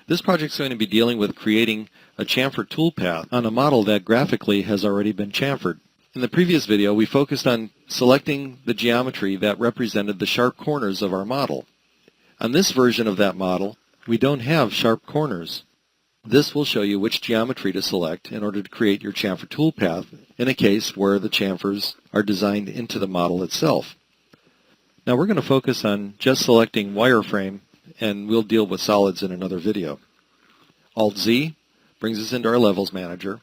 This project is going to be dealing with creating a chamfer toolpath on a model that graphically has already been chamfered. In the previous video, we focused on selecting the geometry that represented the sharp corners of our model. On this version of that model, we don't have sharp corners. This will show you which geometry to select in order to create your chamfer toolpath in a case where the chamfers are designed into the model itself. Now we're going to focus on just selecting wireframe, and we'll deal with solids in another video. Alt-Z brings us into our Levels Manager,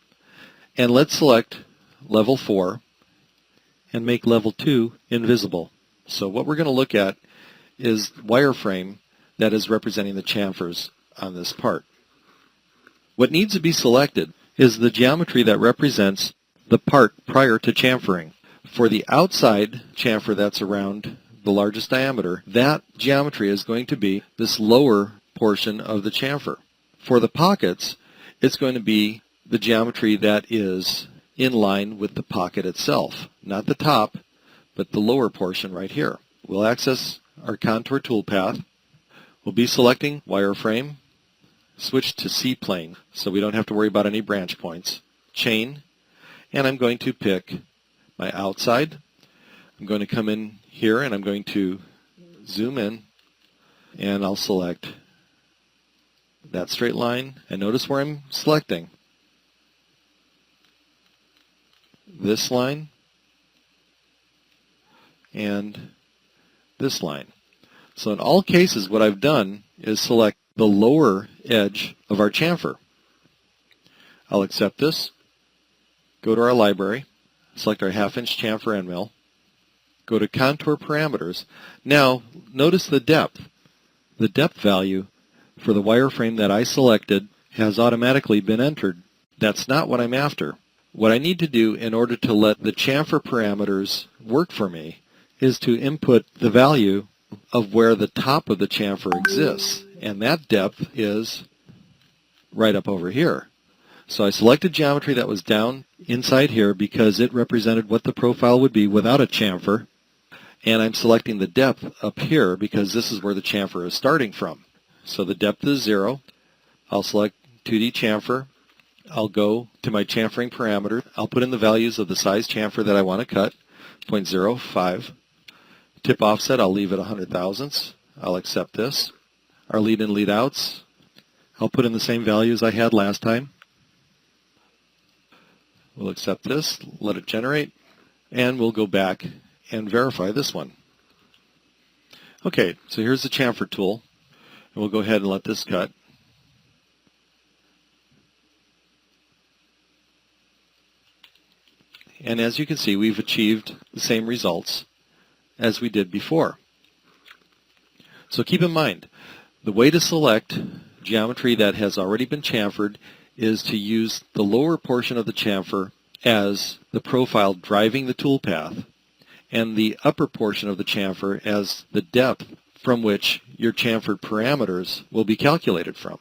and let's select Level 4 and make Level 2 invisible. So what we're going to look at is wireframe that is representing the chamfers on this part. What needs to be selected is the geometry that represents the part prior to chamfering. For the outside chamfer that's around the largest diameter, that geometry is going to be this lower portion of the chamfer. For the pockets, it's going to be the geometry that is in line with the pocket itself. Not the top, but the lower portion right here. We'll access our contour toolpath. We'll be selecting wireframe, switch to C-plane so we don't have to worry about any branch points, chain, and I'm going to pick my outside. I'm going to come in here and I'm going to zoom in, and I'll select that straight line, and notice where I'm selecting. This line and this line. So in all cases what I've done is select the lower edge of our chamfer. I'll accept this, go to our library, select our 1/2" chamfer end mill, go to contour parameters. Now notice the depth. The depth value for the wireframe that I selected has automatically been entered. That's not what I'm after. What I need to do in order to let the chamfer parameters work for me is to input the value of where the top of the chamfer exists, and that depth is right up over here. So I selected geometry that was down inside here because it represented what the profile would be without a chamfer, and I'm selecting the depth up here because this is where the chamfer is starting from. So the depth is 0. I'll select 2D chamfer. I'll go to my chamfering parameter. I'll put in the values of the size chamfer that I want to cut, 0.05. Tip offset, I'll leave it 100 thousandths. I'll accept this. Our lead in, lead outs, I'll put in the same values I had last time. We'll accept this, let it generate, and we'll go back and verify this one. Okay, so here's the chamfer tool, and we'll go ahead and let this cut. And as you can see, we've achieved the same results as we did before. So keep in mind, the way to select geometry that has already been chamfered is to use the lower portion of the chamfer as the profile driving the toolpath, and the upper portion of the chamfer as the depth from which your chamfered parameters will be calculated from.